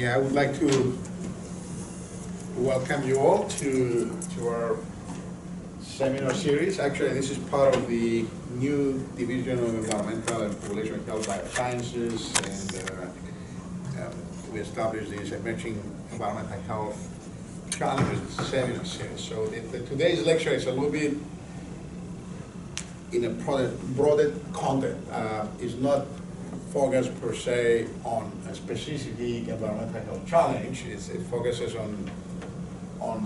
Yeah, I would like to welcome you all to our seminar series. Actually, this is part of the new Division of Environmental and Population Health Biosciences, and we established this Emerging Environmental Health Challenges seminar series. So today's lecture is a little bit in a broader content. It's not focused per se on a specific environmental health challenge. It focuses on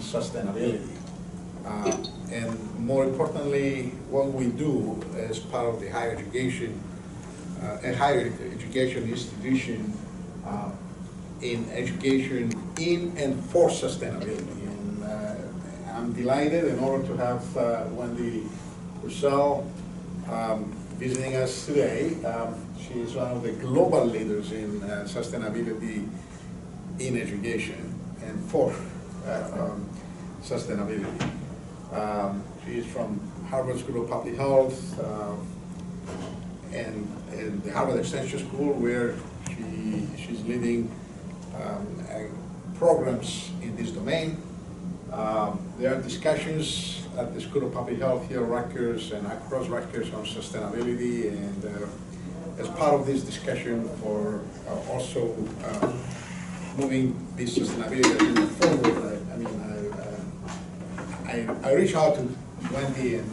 sustainability. And more importantly, what we do as part of the higher education, a higher education institution in education in and for sustainability. And I'm delighted and honored to have Wendy Purcell visiting us today. She is one of the global leaders in sustainability in education and for sustainability. She is from Harvard School of Public Health and the Harvard Extension School, where she's leading programs in this domain. There are discussions at the School of Public Health here at Rutgers and across Rutgers on sustainability, and as part of this discussion for also moving this sustainability forward, I reach out to Wendy and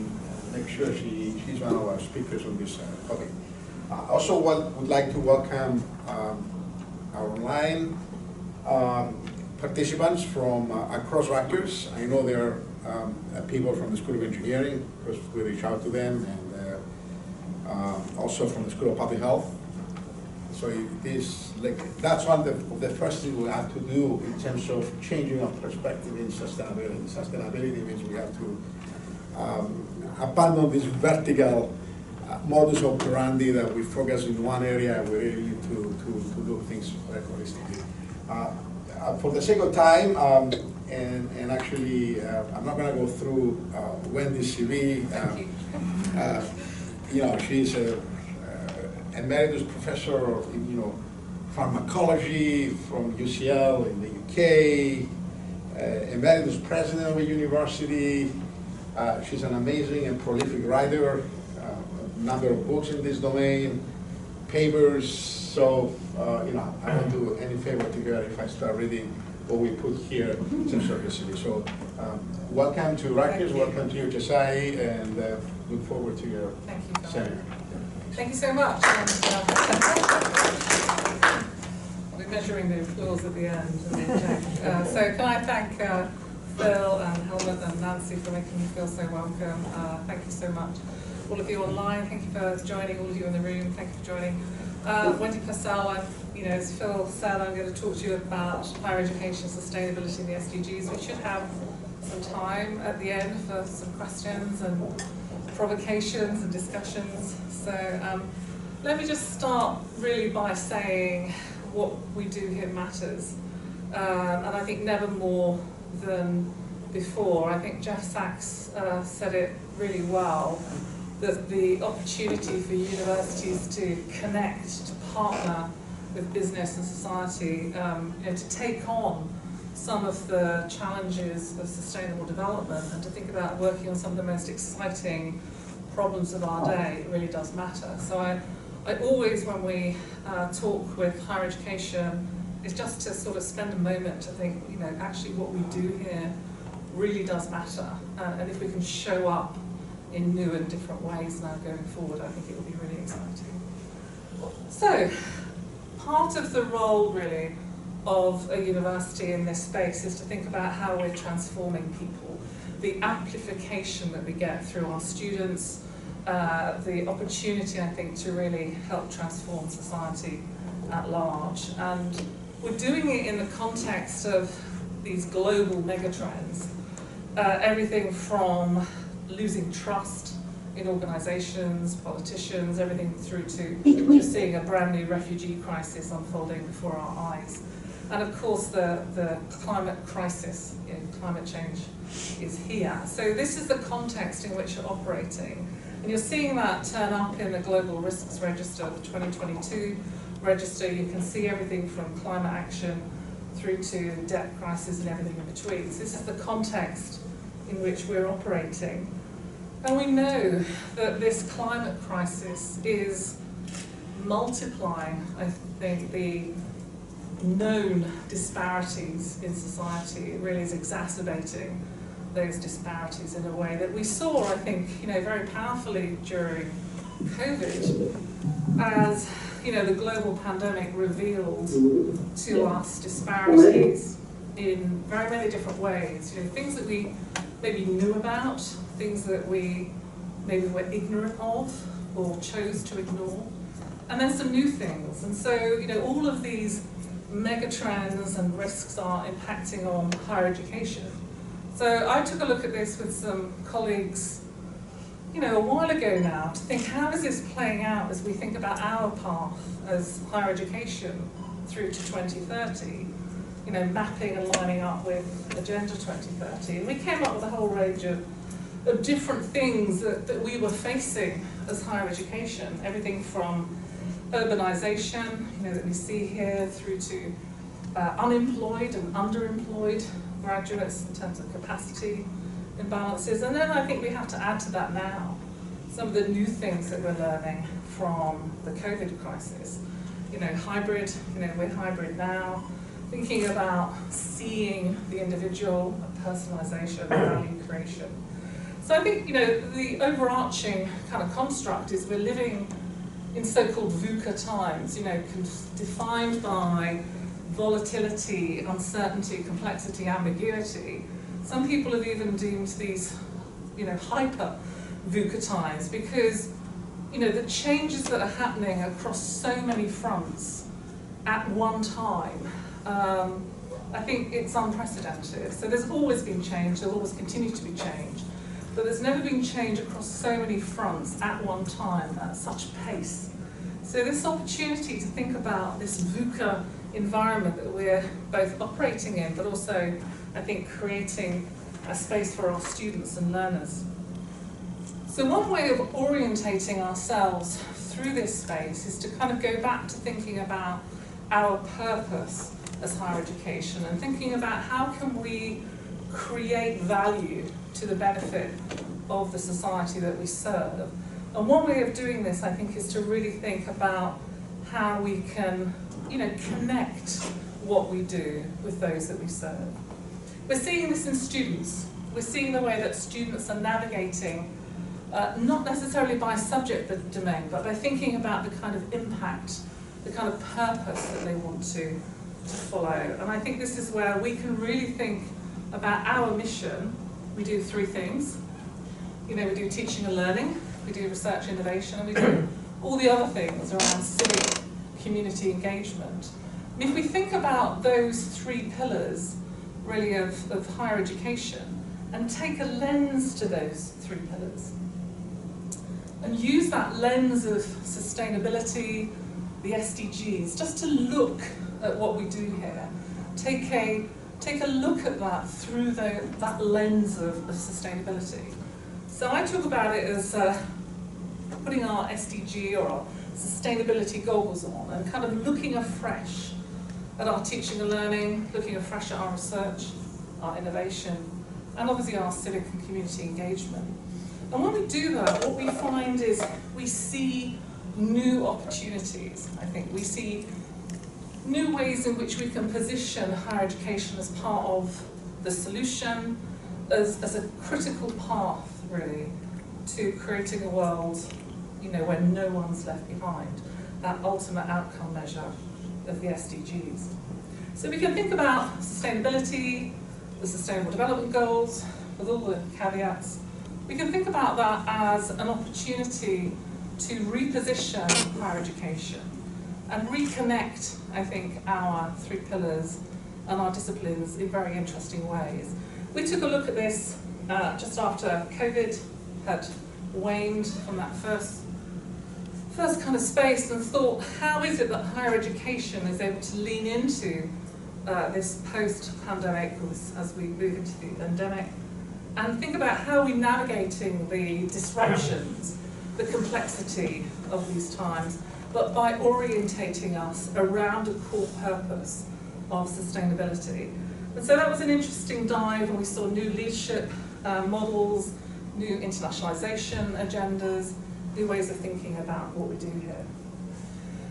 make sure she's one of our speakers on this topic. Also would like to welcome our online participants from across Rutgers. I know there are people from the School of Engineering, because we reach out to them, and also from the School of Public Health. So that's one of the first things we have to do in terms of changing our perspective in sustainability. Sustainability means we have to abandon this vertical modus operandi that we focus in one area, and we really need to do things very holistically. For the sake of time, and actually, I'm not going to go through Wendy's CV. She's a emeritus professor of pharmacology from UCL in the UK, emeritus president of a university. She's an amazing and prolific writer, a number of books in this domain, papers. So I won't do any favor to her if I start reading what we put here in terms of history. So welcome to Rutgers, welcome to UTSI, and look forward to your seminar. Thank you so much. And, I'll be measuring the applause at the end. So can I thank Phil and Helmut and Nancy for making me feel so welcome. Thank you so much. All of you online, thank you for joining. All of you in the room, thank you for joining. Wendy Purcell, as Phil said, I'm going to talk to you about higher education sustainability in the SDGs. We should have some time at the end for some questions and provocations and discussions. So let me just start really by saying what we do here matters. And I think never more than before. I think Jeff Sachs said it really well, that the opportunity for universities to connect, to partner with business and society, to take on some of the challenges of sustainable development and to think about working on some of the most exciting problems of our day, it really does matter. So I always, when we talk with higher education, is just to sort of spend a moment to think, actually what we do here really does matter. And if we can show up in new and different ways now going forward, I think it will be really exciting. So, part of the role really of a university in this space is to think about how we're transforming people, the amplification that we get through our students, the opportunity, I think, to really help transform society at large. And we're doing it in the context of these global megatrends, everything from losing trust in organizations, politicians, everything through to just seeing a brand new refugee crisis unfolding before our eyes. And of course the climate crisis, climate change is here. So this is the context in which you're operating. And you're seeing that turn up in the Global Risks Register, the 2022 register. You can see everything from climate action through to debt crisis and everything in between. So this is the context in which we're operating. And we know that this climate crisis is multiplying, I think, the known disparities in society. It really is exacerbating those disparities in a way that we saw, I think, very powerfully during COVID, as the global pandemic revealed to us disparities in very many different ways. Things that we maybe knew about, things that we maybe were ignorant of or chose to ignore, and then some new things. And so, all of these mega trends and risks are impacting on higher education. So I took a look at this with some colleagues, a while ago now, to think, how is this playing out as we think about our path as higher education through to 2030, mapping and lining up with Agenda 2030. And we came up with a whole range of different things that we were facing as higher education, everything from urbanisation, that we see here, through to unemployed and underemployed graduates in terms of capacity imbalances. And then I think we have to add to that now some of the new things that we're learning from the COVID crisis. Hybrid, we're hybrid now, thinking about seeing the individual, personalisation, value creation. So I think, the overarching kind of construct is we're living in so-called VUCA times, defined by volatility, uncertainty, complexity, ambiguity. Some people have even deemed these, hyper VUCA times, because, the changes that are happening across so many fronts at one time, I think it's unprecedented. So there's always been change, there'll always continue to be change, but there's never been change across so many fronts at one time at such pace. So this opportunity to think about this VUCA environment that we're both operating in, but also, I think, creating a space for our students and learners. So one way of orientating ourselves through this space is to kind of go back to thinking about our purpose as higher education, and thinking about how can we create value to the benefit of the society that we serve. And one way of doing this, I think, is to really think about how we can, connect what we do with those that we serve. We're seeing this in students. We're seeing the way that students are navigating, not necessarily by subject domain, but by thinking about the kind of impact, the kind of purpose that they want to follow. And I think this is where we can really think about our mission. We do three things. We do teaching and learning, we do research innovation, and we do all the other things around civic community engagement. If we think about those three pillars, really, of higher education, and take a lens to those three pillars, and use that lens of sustainability, the SDGs, just to look at what we do here. Take a look at that through that lens of sustainability. So I talk about it as putting our SDG or our sustainability goggles on and kind of looking afresh at our teaching and learning, looking afresh at our research, our innovation, and obviously our civic and community engagement. And when we do that, what we find is we see new opportunities, I think. We see new ways in which we can position higher education as part of the solution, as a critical path, really, to creating a world, where no one's left behind, that ultimate outcome measure of the SDGs. So we can think about sustainability, the Sustainable Development Goals, with all the caveats. We can think about that as an opportunity to reposition higher education and reconnect, I think, our three pillars and our disciplines in very interesting ways. We took a look at this just after COVID had waned from that first kind of space, and thought, how is it that higher education is able to lean into this post-pandemic, as we move into the endemic, and think about how we're navigating the disruptions, the complexity of these times, but by orientating us around a core purpose of sustainability. And so that was an interesting dive, and we saw new leadership models, new internationalization agendas, new ways of thinking about what we do here.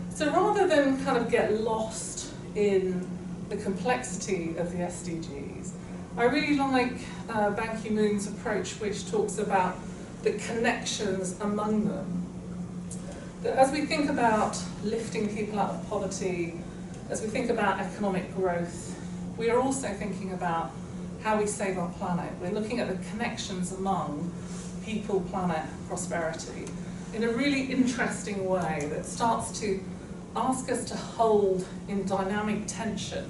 So rather than kind of get lost in the complexity of the SDGs, I really like Ban Ki-moon's approach, which talks about the connections among them. That as we think about lifting people out of poverty, as we think about economic growth, we are also thinking about how we save our planet. We're looking at the connections among people, planet, prosperity in a really interesting way that starts to ask us to hold in dynamic tension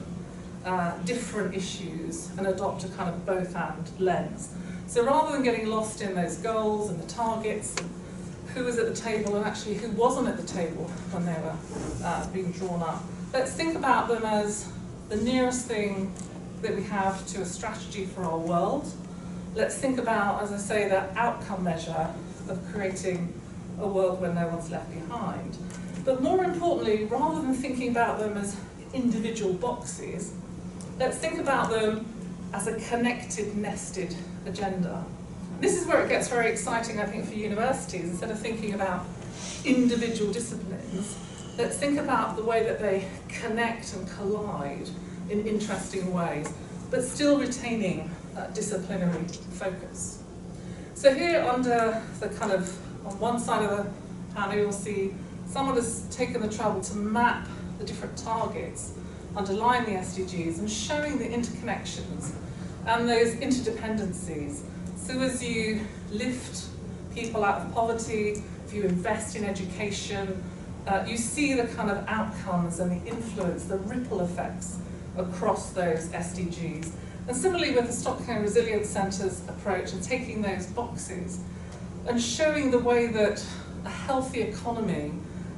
different issues and adopt a kind of both-and lens. So rather than getting lost in those goals and the targets, and who was at the table and actually who wasn't at the table when they were being drawn up, let's think about them as the nearest thing that we have to a strategy for our world. Let's think about, as I say, that outcome measure of creating a world where no one's left behind. But more importantly, rather than thinking about them as individual boxes, let's think about them as a connected, nested agenda. This is where it gets very exciting, I think, for universities. Instead of thinking about individual disciplines, let's think about the way that they connect and collide in interesting ways, but still retaining disciplinary focus. So here under the kind of, on one side of the panel, you'll see someone has taken the trouble to map the different targets underlying the SDGs and showing the interconnections and those interdependencies. So as you lift people out of poverty, if you invest in education, you see the kind of outcomes and the influence, the ripple effects across those SDGs. And similarly with the Stockholm Resilience Centre's approach and taking those boxes and showing the way that a healthy economy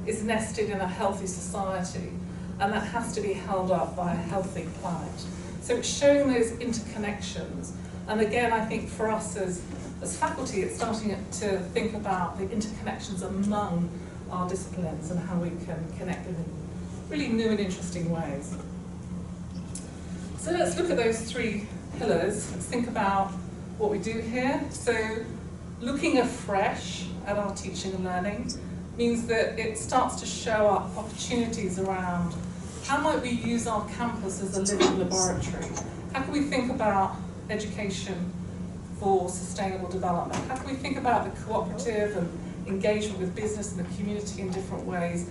is nested in a healthy society, and that has to be held up by a healthy planet. So it's showing those interconnections. And again, I think for us as faculty, it's starting to think about the interconnections among our disciplines and how we can connect them in really new and interesting ways. So let's look at those three pillars. Let's think about what we do here. So looking afresh at our teaching and learning means that it starts to show up opportunities around how might we use our campus as a living laboratory? How can we think about education for sustainable development? How can we think about the cooperative and engagement with business and the community in different ways?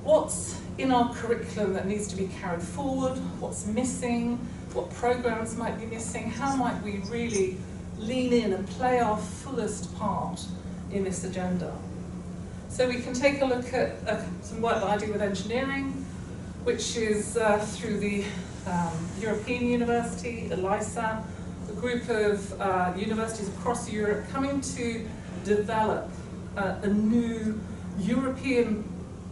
What's in our curriculum that needs to be carried forward? What's missing? What programs might be missing? How might we really lean in and play our fullest part in this agenda? So we can take a look at some work that I do with engineering, which is through the European University, ELISA, a group of universities across Europe coming to develop a new European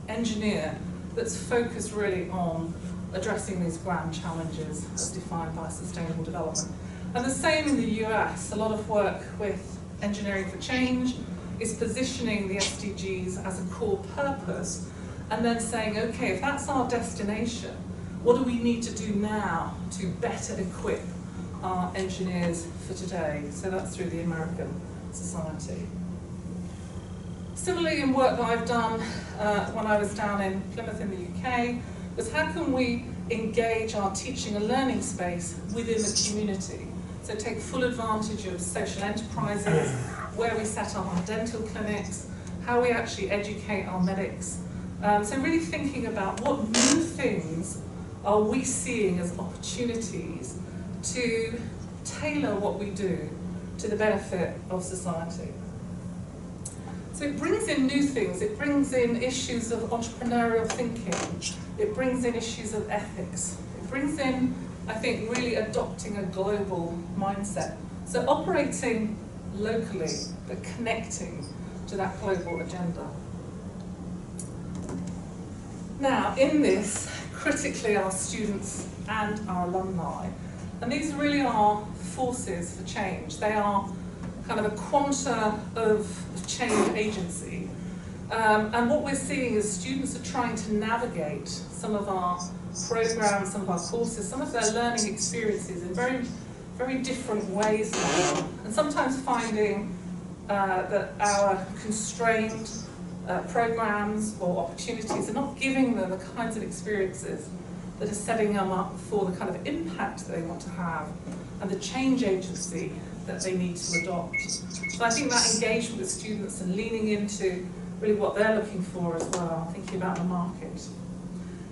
engineer that's focused really on addressing these grand challenges as defined by sustainable development. And the same in the US, a lot of work with Engineering for Change is positioning the SDGs as a core purpose and then saying, okay, if that's our destination, what do we need to do now to better equip our engineers for today? So that's through the American Society. Similarly, in work that I've done when I was down in Plymouth in the UK, was how can we engage our teaching and learning space within the community? So take full advantage of social enterprises, where we set up our dental clinics, how we actually educate our medics. So really thinking about what new things are we seeing as opportunities to tailor what we do to the benefit of society. So it brings in new things, it brings in issues of entrepreneurial thinking, it brings in issues of ethics, it brings in, I think, really adopting a global mindset. So operating locally, but connecting to that global agenda. Now, in this, critically our students and our alumni, and these really are forces for change. They are kind of a quanta of change agency. And what we're seeing is students are trying to navigate some of our programs, some of our courses, some of their learning experiences in very, very different ways now. And sometimes finding that our constrained programs or opportunities are not giving them the kinds of experiences that are setting them up for the kind of impact they want to have and the change agency that they need to adopt. So I think that engagement with students and leaning into really what they're looking for as well, thinking about the market.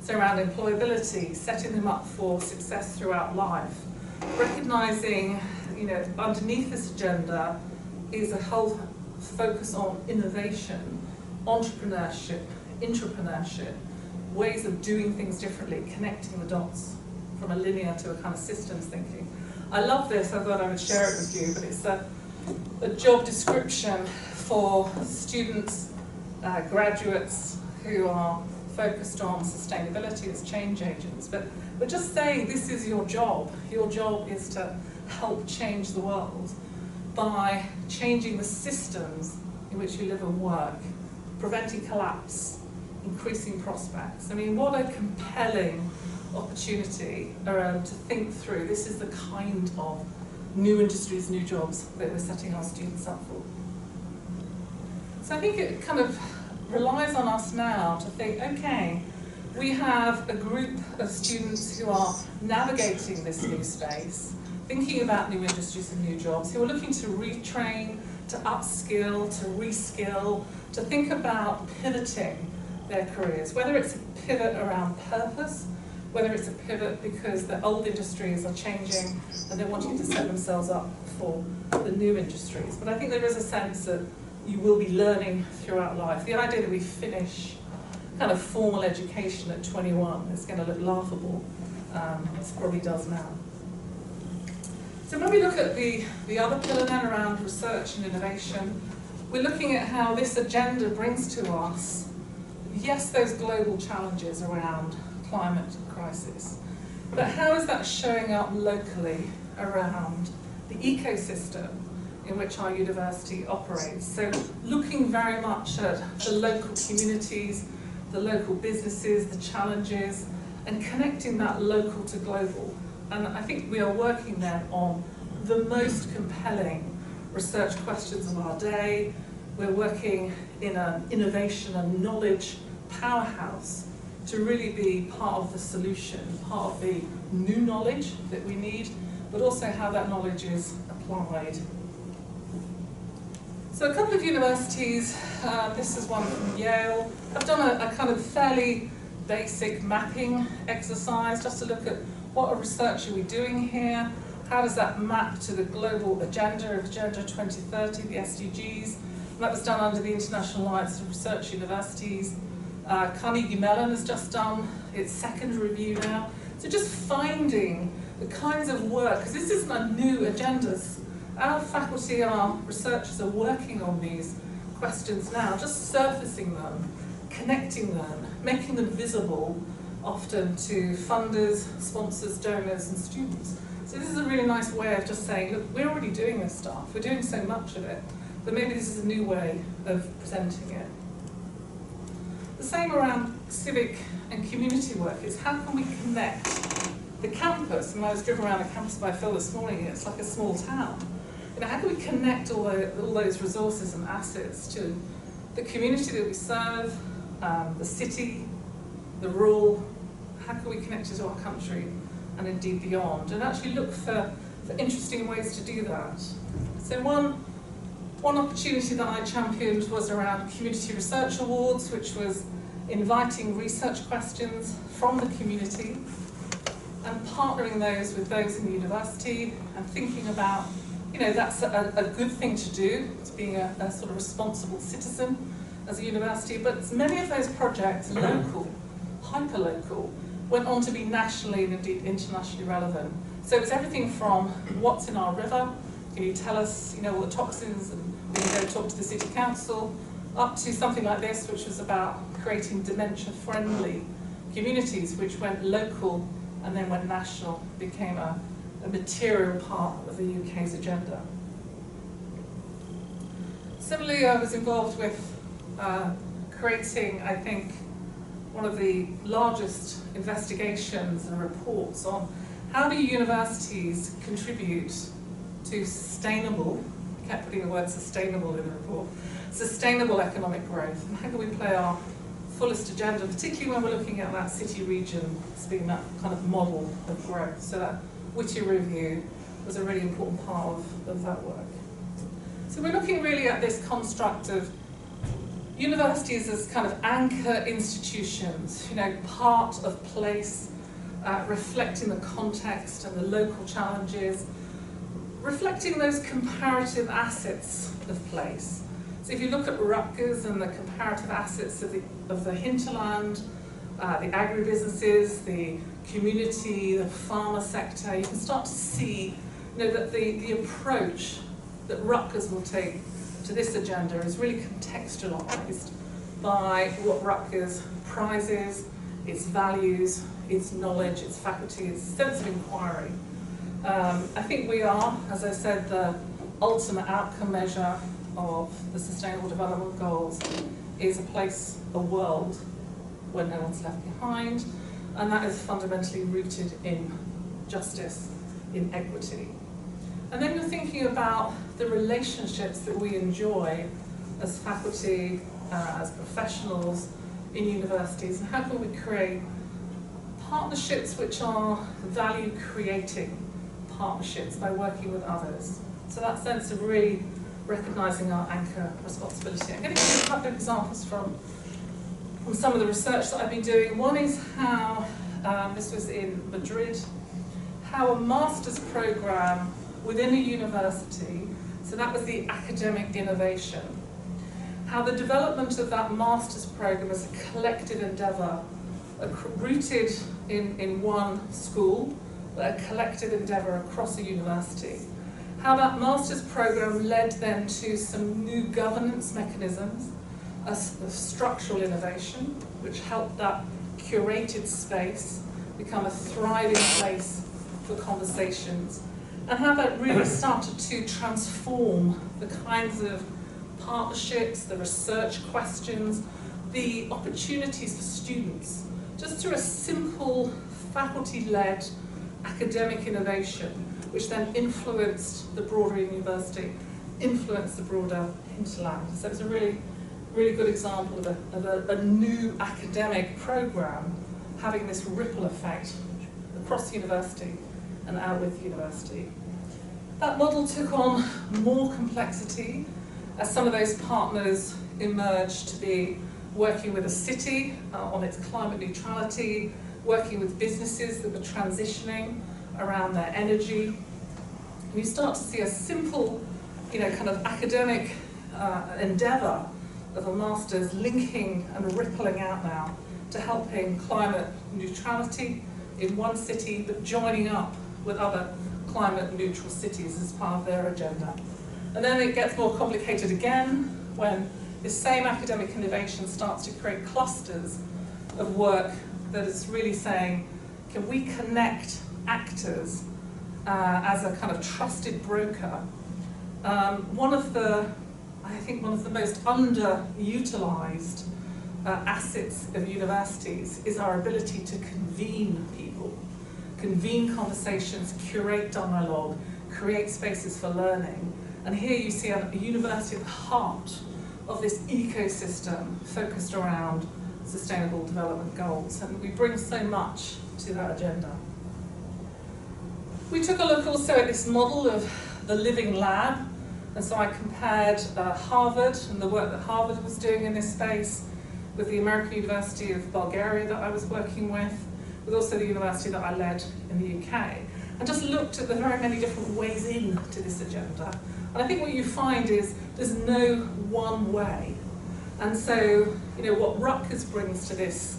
So around employability, setting them up for success throughout life, recognising, you know, underneath this agenda is a whole focus on innovation, entrepreneurship, intrapreneurship, ways of doing things differently, connecting the dots from a linear to a kind of systems thinking. I love this, I thought I would share it with you, but it's a job description for students, graduates who are focused on sustainability as change agents. But we're just saying this is your job. Your job is to help change the world by changing the systems in which you live and work, preventing collapse, increasing prospects. I mean, what a compelling opportunity to think through. This is the kind of new industries, new jobs that we're setting our students up for. So I think it kind of relies on us now to think, okay, we have a group of students who are navigating this new space, thinking about new industries and new jobs, who are looking to retrain, to upskill, to reskill, to think about pivoting their careers, whether it's a pivot around purpose, whether it's a pivot because the old industries are changing and they're wanting to set themselves up for the new industries. But I think there is a sense that you will be learning throughout life. The idea that we finish kind of formal education at 21 is going to look laughable. It probably does now. So when we look at the other pillar then around research and innovation, we're looking at how this agenda brings to us, yes, those global challenges around climate crisis, but how is that showing up locally around the ecosystem in which our university operates? So looking very much at the local communities, the local businesses, the challenges, and connecting that local to global. And I think we are working then on the most compelling research questions of our day. We're working in an innovation and knowledge powerhouse to really be part of the solution, part of the new knowledge that we need, but also how that knowledge is applied. So a couple of universities, this is one from Yale, have done a kind of fairly basic mapping exercise just to look at what research are we doing here, how does that map to the global agenda of Agenda 2030, the SDGs. And that was done under the International Alliance of Research Universities. Carnegie Mellon has just done its second review now. So just finding the kinds of work, because this isn't a new agendas. Our faculty and our researchers are working on these questions now, just surfacing them, connecting them, making them visible, often to funders, sponsors, donors, and students. So this is a really nice way of just saying, look, we're already doing this stuff, we're doing so much of it, but maybe this is a new way of presenting it. The same around civic and community work is how can we connect the campus? And I was driven around a campus by Phil this morning, it's like a small town. You know, how can we connect all those resources and assets to the community that we serve, the city, the rural? How can we connect it to our country and indeed beyond? And actually look for interesting ways to do that. So one opportunity that I championed was around Community Research Awards, which was inviting research questions from the community and partnering those with those in the university and thinking about, you know, that's a good thing to do, it's being a sort of responsible citizen as a university, but many of those projects, local, hyper-local, went on to be nationally and indeed internationally relevant. So it's everything from what's in our river, can you tell us, you know, all the toxins, and we can go talk to the city council, up to something like this, which was about creating dementia-friendly communities, which went local and then went national, became a material part of the UK's agenda. Similarly, I was involved with creating, I think, one of the largest investigations and reports on how do universities contribute to sustainable, I kept putting the word sustainable in the report, sustainable economic growth, and how can we play our fullest agenda, particularly when we're looking at that city region as being that kind of model of growth. So that Whittier review was a really important part of that work. So we're looking really at this construct of universities as kind of anchor institutions, you know, part of place, reflecting the context and the local challenges, reflecting those comparative assets of place. So if you look at Rutgers and the comparative assets of the hinterland, the agribusinesses, the community, the pharma sector, you can start to see, you know, that the approach that Rutgers will take to this agenda is really contextualized by what Rutgers prizes, its values, its knowledge, its faculty, its sense of inquiry. I think we are, as I said, the ultimate outcome measure of the Sustainable Development Goals is a place, a world, where no one's left behind, and that is fundamentally rooted in justice, in equity. And then you're thinking about the relationships that we enjoy as faculty, as professionals in universities, and how can we create partnerships which are value-creating partnerships by working with others. So that sense of really recognising our anchor responsibility. I'm going to give you a couple of examples from some of the research that I've been doing. One is how, this was in Madrid, how a master's programme within a university, so that was the academic innovation, how the development of that master's programme as a collective endeavour, rooted in one school, but a collective endeavour across a university, how that master's programme led then to some new governance mechanisms, a structural innovation, which helped that curated space become a thriving place for conversations, and how that really started to transform the kinds of partnerships, the research questions, the opportunities for students, just through a simple faculty-led academic innovation, which then influenced the broader university, influenced the broader hinterland. So it's a really, really good example of a new academic programme having this ripple effect across the university and out with the university. That model took on more complexity as some of those partners emerged to be working with a city on its climate neutrality, working with businesses that were transitioning around their energy. And you start to see a simple, you know, kind of academic endeavour of a master's linking and rippling out now to helping climate neutrality in one city, but joining up with other climate neutral cities as part of their agenda. And then it gets more complicated again when this same academic innovation starts to create clusters of work that is really saying, can we connect actors as a kind of trusted broker? I think one of the most underutilized assets of universities is our ability to convene people, convene conversations, curate dialogue, create spaces for learning. And here you see a university at the heart of this ecosystem focused around Sustainable Development Goals, and we bring so much to that agenda. We took a look also at this model of the living lab, and so I compared Harvard and the work that Harvard was doing in this space with the American University of Bulgaria that I was working with also the university that I led in the UK, and just looked at the very many different ways into this agenda. And I think what you find is there's no one way. And so, you know, what Rutgers brings to this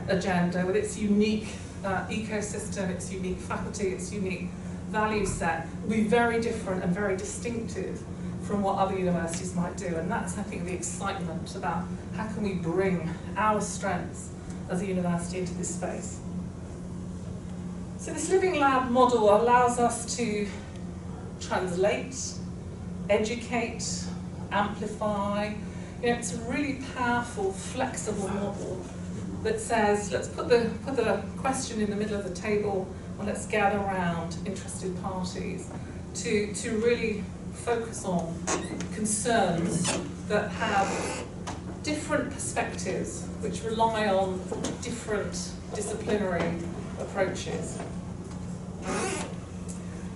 agenda with its unique ecosystem, its unique faculty, its unique value set, will be very different and very distinctive from what other universities might do. And that's, I think, the excitement about how can we bring our strengths as a university into this space. So this living lab model allows us to translate, educate, amplify, You know, it's a really powerful, flexible model that says, let's put the question in the middle of the table and let's gather around interested parties to really focus on concerns that have different perspectives, which rely on different disciplinary approaches.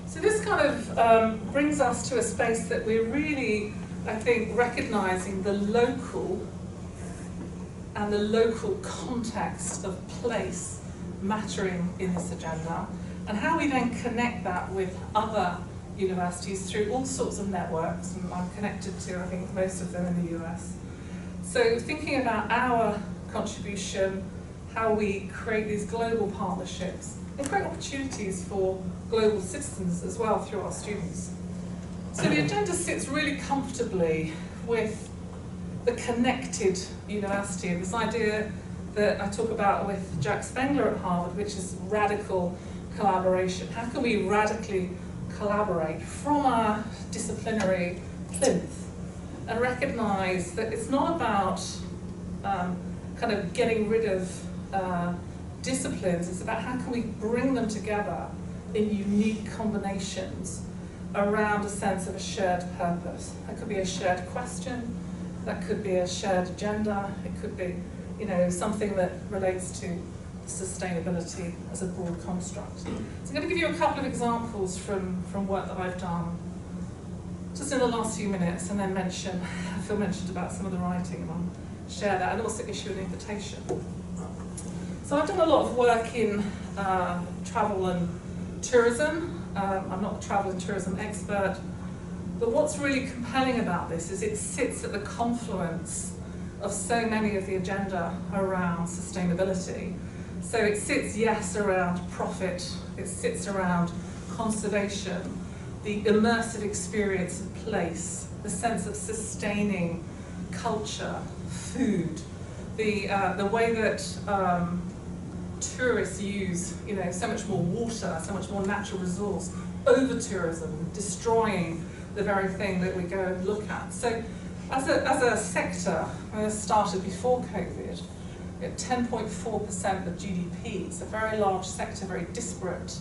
So this kind of brings us to a space that we're really, I think, recognising the local and the local context of place mattering in this agenda, and how we then connect that with other universities through all sorts of networks, and I'm connected to, I think, most of them in the US. So thinking about our contribution, how we create these global partnerships, and create opportunities for global citizens as well through our students. So the agenda sits really comfortably with the connected university, and this idea that I talk about with Jack Spengler at Harvard, which is radical collaboration. How can we radically collaborate from our disciplinary plinth and recognise that it's not about kind of getting rid of disciplines, it's about how can we bring them together in unique combinations around a sense of a shared purpose. That could be a shared question, that could be a shared agenda, it could be, you know, something that relates to sustainability as a broad construct. So I'm going to give you a couple of examples from work that I've done just in the last few minutes, and then Phil mentioned about some of the writing, and I'll share that and also issue an invitation. So I've done a lot of work in travel and tourism. I'm not a travel and tourism expert, but what's really compelling about this is it sits at the confluence of so many of the agenda around sustainability. So it sits, yes, around profit, it sits around conservation, the immersive experience of place, the sense of sustaining culture, food, the way that tourists use, you know, so much more water, so much more natural resource, over tourism, destroying the very thing that we go and look at. So as a sector, when it started before COVID, at 10.4% of GDP, it's a very large sector, very disparate.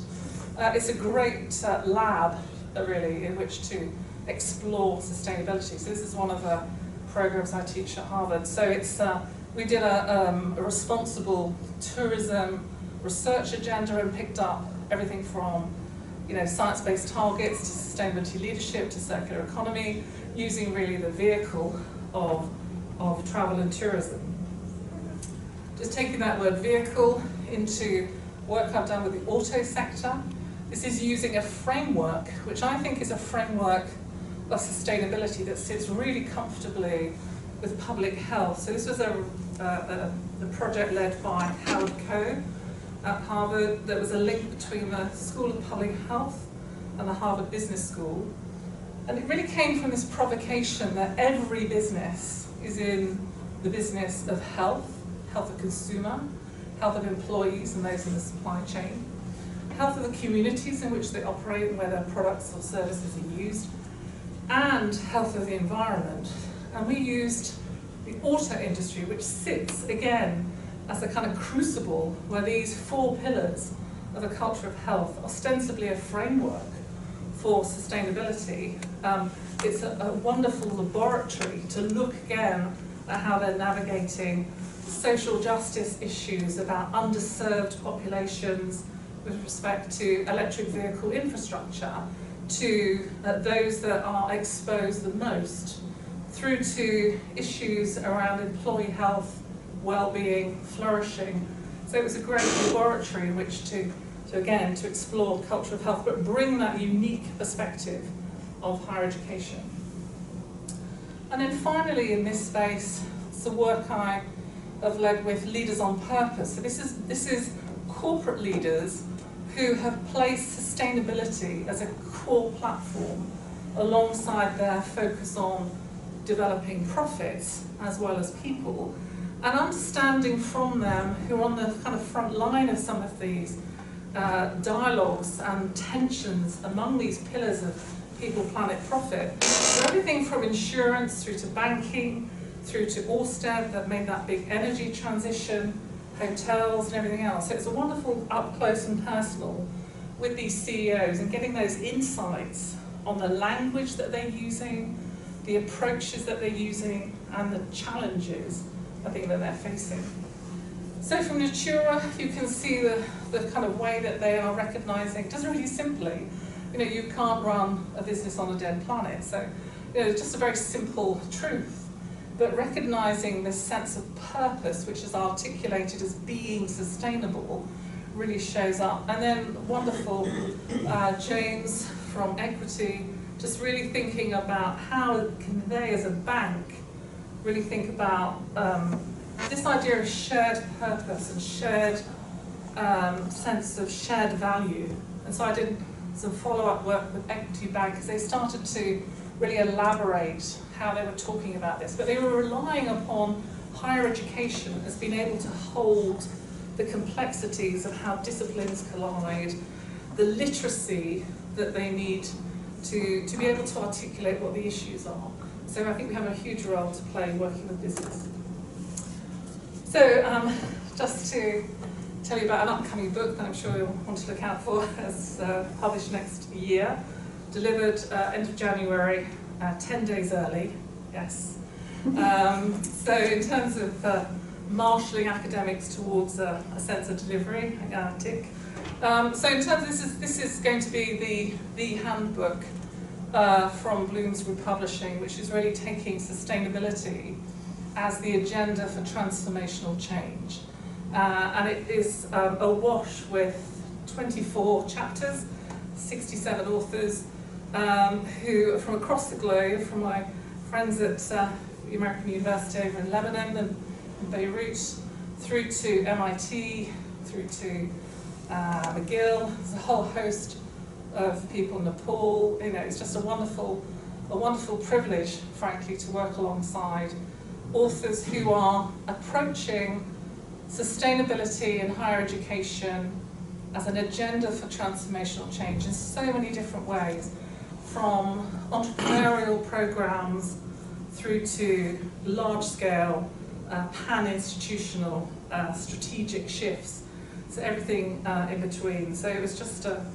It's a great lab, really, in which to explore sustainability. So this is one of the programs I teach at Harvard. So it's we did a responsible tourism research agenda and picked up everything from, you know, science-based targets to sustainability leadership to circular economy, using really the vehicle of travel and tourism. Just taking that word vehicle into work I've done with the auto sector. This is using a framework, which I think is a framework of sustainability that sits really comfortably with public health. So this was a project led by Howard Koh at Harvard. There was a link between the School of Public Health and the Harvard Business School. And it really came from this provocation that every business is in the business of health of consumer, health of employees and those in the supply chain, health of the communities in which they operate and where their products or services are used, and health of the environment. And we used the auto industry, which sits, again, as a kind of crucible where these four pillars of a culture of health, ostensibly a framework for sustainability. It's a wonderful laboratory to look again at how they're navigating social justice issues about underserved populations with respect to electric vehicle infrastructure, to those that are exposed the most, through to issues around employee health, well-being, flourishing. So it was a great laboratory in which to explore culture of health, but bring that unique perspective of higher education. And then finally in this space, it's the work I have led with Leaders on Purpose. So this is corporate leaders who have placed sustainability as a core platform alongside their focus on developing profits as well as people, and understanding from them, who are on the kind of front line of some of these dialogues and tensions among these pillars of people, planet, profit. So everything from insurance through to banking, through to Orsted that made that big energy transition, hotels and everything else. So it's a wonderful up close and personal with these CEOs and getting those insights on the language that they're using, the approaches that they're using, and the challenges I think that they're facing. So from Natura, you can see the kind of way that they are recognising, just really simply, you can't run a business on a dead planet. So, just a very simple truth. But recognising this sense of purpose, which is articulated as being sustainable, really shows up. And then wonderful James from Equity, just really thinking about how can they as a bank really think about this idea of shared purpose and shared sense of shared value. And so I did some follow-up work with Equity Bank because they started to really elaborate how they were talking about this. But they were relying upon higher education as being able to hold the complexities of how disciplines collide, the literacy that they need to be able to articulate what the issues are. So I think we have a huge role to play working with business. So just to tell you about an upcoming book that I'm sure you'll want to look out for, as published next year, delivered end of January, 10 days early, yes. So in terms of marshalling academics towards a sense of delivery, tick. So in terms of this is going to be the handbook from Bloomsbury Publishing, which is really taking sustainability as the agenda for transformational change. And it is awash with 24 chapters, 67 authors, who are from across the globe, from my friends at the American University over in Lebanon and Beirut, through to MIT, through to McGill. There's a whole host of people in Nepal. It's just a wonderful privilege, frankly, to work alongside authors who are approaching sustainability in higher education as an agenda for transformational change in so many different ways, from entrepreneurial programs through to large-scale, pan-institutional, strategic shifts, so everything in between. So it was just a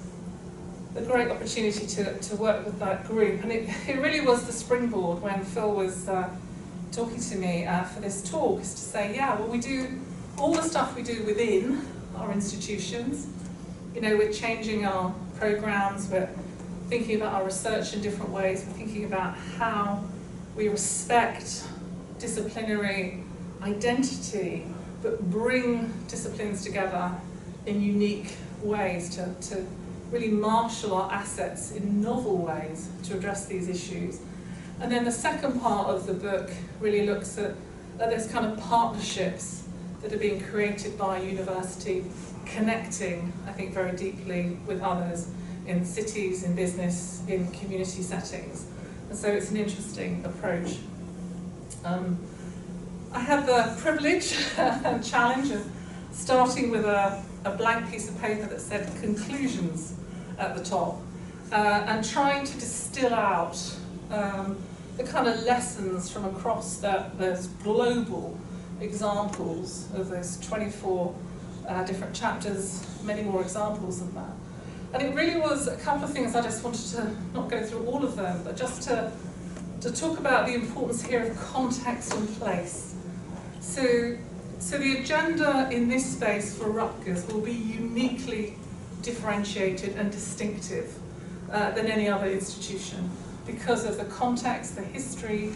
great opportunity to work with that group, and it really was the springboard when Phil was talking to me for this talk, is to say, yeah, well, we do all the stuff we do within our institutions. We're changing our programs, we're thinking about our research in different ways, we're thinking about how we respect disciplinary identity, but bring disciplines together in unique ways to really marshal our assets in novel ways to address these issues. And then the second part of the book really looks at those kind of partnerships that are being created by university, connecting, I think, very deeply with others in cities, in business, in community settings. And so it's an interesting approach. I had the privilege and challenge of starting with a blank piece of paper that said conclusions at the top, and trying to distill out the kind of lessons from across those global examples of those 24 different chapters, many more examples than that. And it really was a couple of things I just wanted to not go through all of them, but just to talk about the importance here of context and place. So the agenda in this space for Rutgers will be uniquely differentiated and distinctive than any other institution because of the context, the history,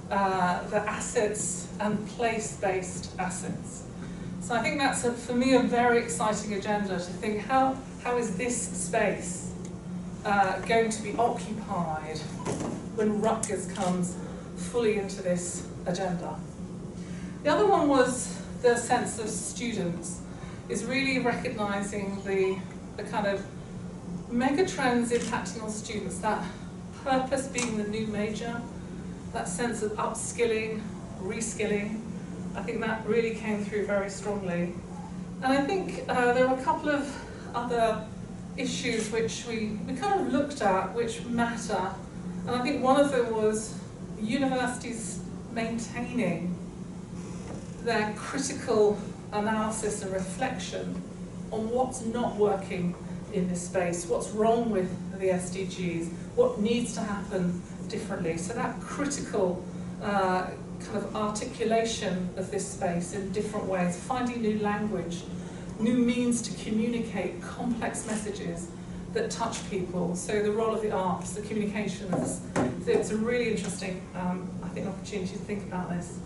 the assets and place-based assets. So I think that's, for me, a very exciting agenda to think how is this space going to be occupied when Rutgers comes fully into this agenda. The other one was the sense of students, is really recognising the kind of mega trends impacting on students, that purpose being the new major, that sense of upskilling, reskilling. I think that really came through very strongly. And I think there were a couple of other issues which we kind of looked at which matter. And I think one of them was universities maintaining their critical analysis and reflection on what's not working in this space, what's wrong with the SDGs, what needs to happen differently. So that critical kind of articulation of this space in different ways, finding new language, new means to communicate complex messages that touch people. So the role of the arts, the communications, it's a really interesting, I think, opportunity to think about this.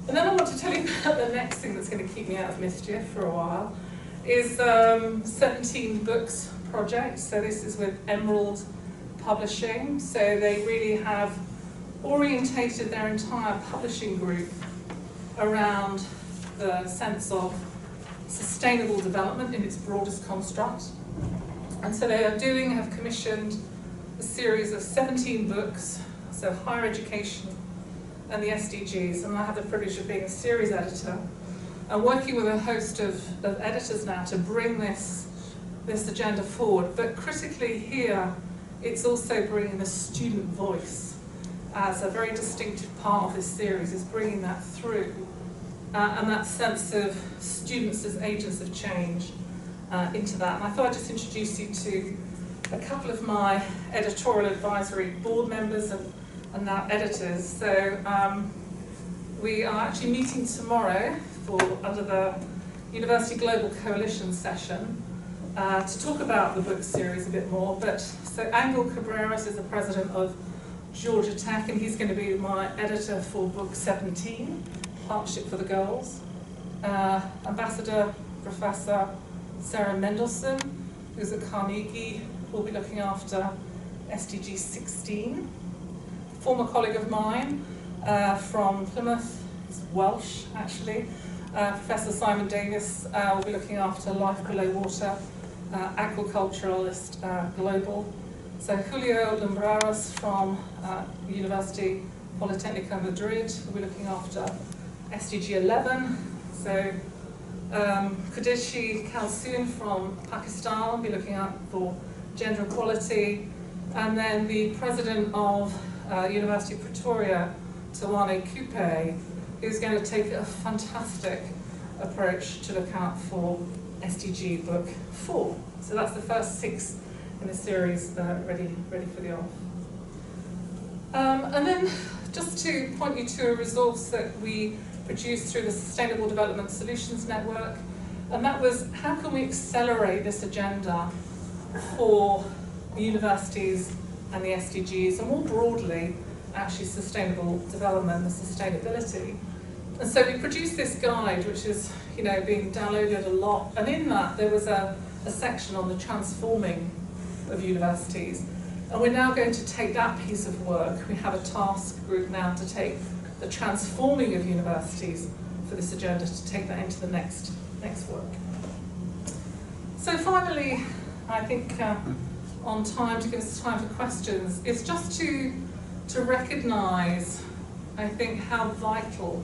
And then I want to tell you about the next thing that's going to keep me out of mischief for a while, is 17 Books project. So this is with Emerald Publishing. So they really have orientated their entire publishing group around the sense of sustainable development in its broadest construct. And so they have commissioned a series of 17 books, so higher education and the SDGs, and I have the privilege of being a series editor and working with a host of editors now to bring this agenda forward. But critically here, it's also bringing the student voice as a very distinctive part of this series, is bringing that through, and that sense of students as agents of change into that. And I thought I'd just introduce you to a couple of my editorial advisory board members and now editors. So we are actually meeting tomorrow under the University Global Coalition session to talk about the book series a bit more. But so Angel Cabreras is the president of Georgia Tech, and he's going to be my editor for book 17, Partnership for the Goals. Ambassador Professor Sarah Mendelsohn, who's at Carnegie, will be looking after SDG 16. Former colleague of mine from Plymouth, he's Welsh actually, Professor Simon Davis will be looking after Life Below Water, Agriculturalist Global. So Julio Lumbraras from University Politecnica Madrid will be looking after SDG 11. So Kudeshi Kalsoon from Pakistan will be looking out for gender equality. And then the president of University of Pretoria, Tawane Kupe, who's going to take a fantastic approach to look out for SDG Book 4. So that's the first 6 in the series ready for the off. And then just to point you to a resource that we produced through the Sustainable Development Solutions Network, and that was how can we accelerate this agenda for the universities and the SDGs, and more broadly, actually sustainable development and sustainability. And so we produced this guide, which is being downloaded a lot, and in that there was a section on the transforming of universities. And we're now going to take that piece of work. We have a task group now to take the transforming of universities for this agenda, to take that into the next work. So finally, I think on time, to give us time for questions, is just to recognise, I think, how vital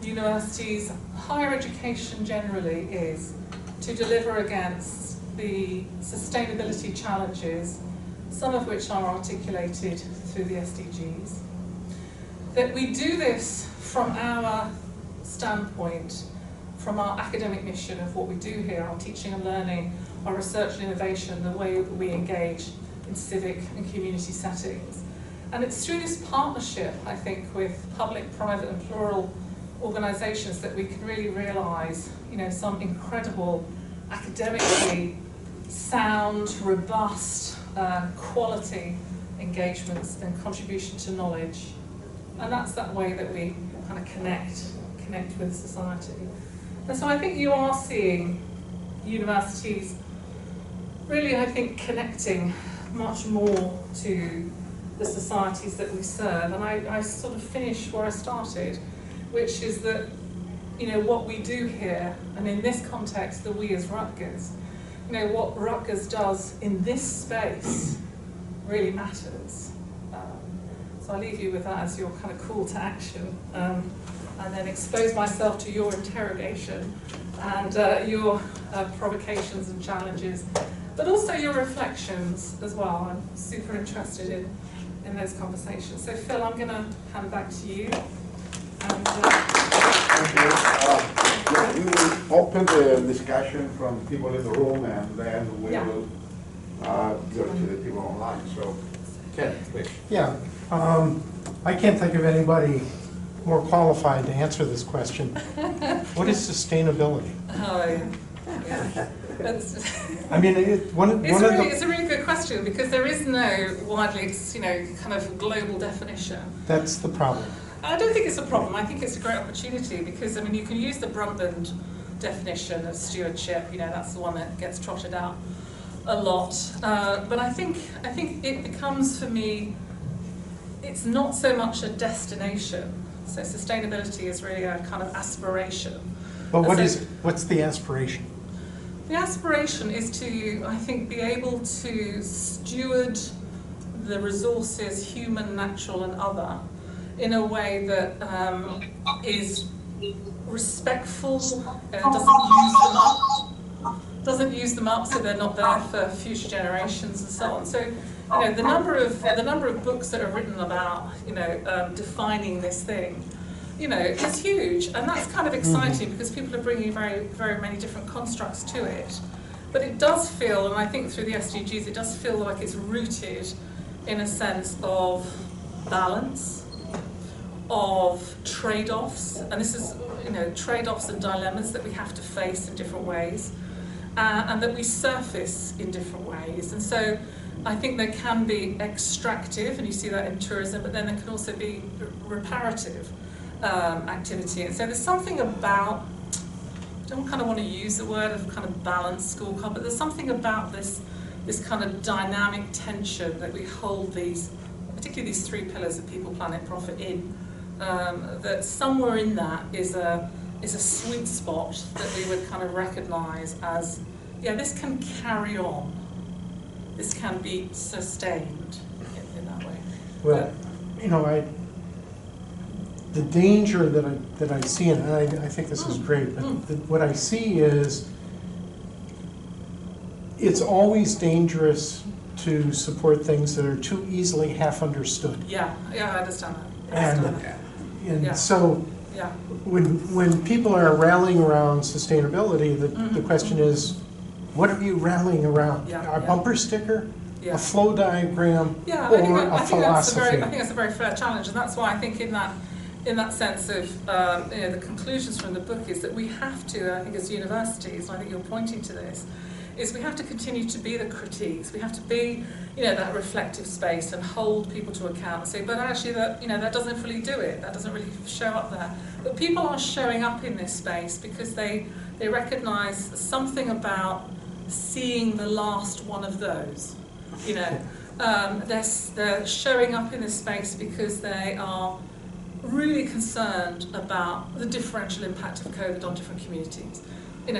universities, higher education generally is to deliver against the sustainability challenges, some of which are articulated through the SDGs. That we do this from our standpoint, from our academic mission of what we do here, our teaching and learning, our research and innovation, the way that we engage in civic and community settings. And it's through this partnership, I think, with public, private and plural organisations that we can really realise, some incredible academically sound, robust, quality engagements and contribution to knowledge. And that's that way that we kind of connect with society. And so I think you are seeing universities really, I think, connecting much more to the societies that we serve. And I sort of finish where I started, which is that, what we do here, and in this context, the we as Rutgers, what Rutgers does in this space really matters. So I leave you with that as your kind of call to action, and then expose myself to your interrogation and your provocations and challenges, but also your reflections as well. I'm super interested in those conversations. So Phil, I'm going to hand back to you. And, Thank you. We will open the discussion from people in the room, and then we will go to the people online. So, Ken, please. Yeah, I can't think of anybody more qualified to answer this question. What is sustainability? oh, yeah. I mean, It's a really good question, because there is no widely, kind of global definition. That's the problem. I don't think it's a problem. I think it's a great opportunity, because I mean, you can use the Brundtland definition of stewardship. That's the one that gets trotted out a lot. But I think it becomes, for me, it's not so much a destination. So sustainability is really a kind of aspiration. But what's the aspiration? The aspiration is to, I think, be able to steward the resources, human, natural, and other, in a way that is respectful, doesn't use them up so they're not there for future generations and so on. So, the number of books that are written about, defining this thing, is huge, and that's kind of exciting because people are bringing very, very many different constructs to it. But it does feel, and I think through the SDGs, it does feel like it's rooted in a sense of balance, of trade-offs, and this is, trade-offs and dilemmas that we have to face in different ways, and that we surface in different ways. And so I think there can be extractive, and you see that in tourism, but then there can also be reparative activity. And so there's something about, I don't kind of want to use the word of kind of balanced scorecard, but there's something about this kind of dynamic tension that we hold these, particularly these three pillars of people, planet, profit in, that somewhere in that is a sweet spot that we would kind of recognise as, this can carry on, this can be sustained in that way. Well, the danger that I see, and I think this is great, but what I see is it's always dangerous to support things that are too easily half understood. Yeah, I understand that. So when people are rallying around sustainability, the question is, what are you rallying around? A bumper sticker, a flow diagram, or a philosophy? I think that's a very fair challenge, and that's why I think in that sense of the conclusions from the book is that we have to, I think as universities, and I think you're pointing to this, is we have to continue to be the critiques. We have to be, that reflective space and hold people to account and say, but actually that doesn't really do it. That doesn't really show up there. But people are showing up in this space because they recognise something about seeing the last one of those. They're showing up in this space because they are really concerned about the differential impact of COVID on different communities.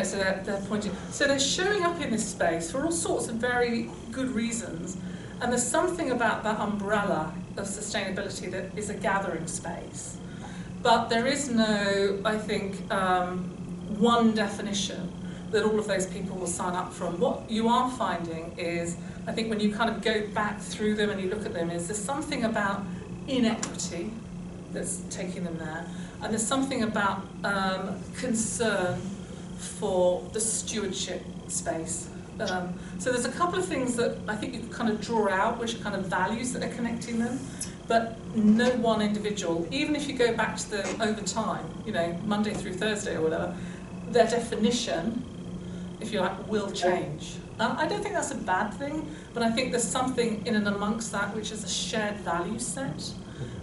So they're pointing. So they're showing up in this space for all sorts of very good reasons, and there's something about that umbrella of sustainability that is a gathering space. But there is no, I think, one definition that all of those people will sign up from. What you are finding is, I think when you kind of go back through them and you look at them, is there's something about inequity that's taking them there, and there's something about concern for the stewardship space. So there's a couple of things that I think you can kind of draw out, which are kind of values that are connecting them, but no one individual, even if you go back to them over time, Monday through Thursday or whatever, their definition, if you like, will change. I don't think that's a bad thing, but I think there's something in and amongst that which is a shared value set,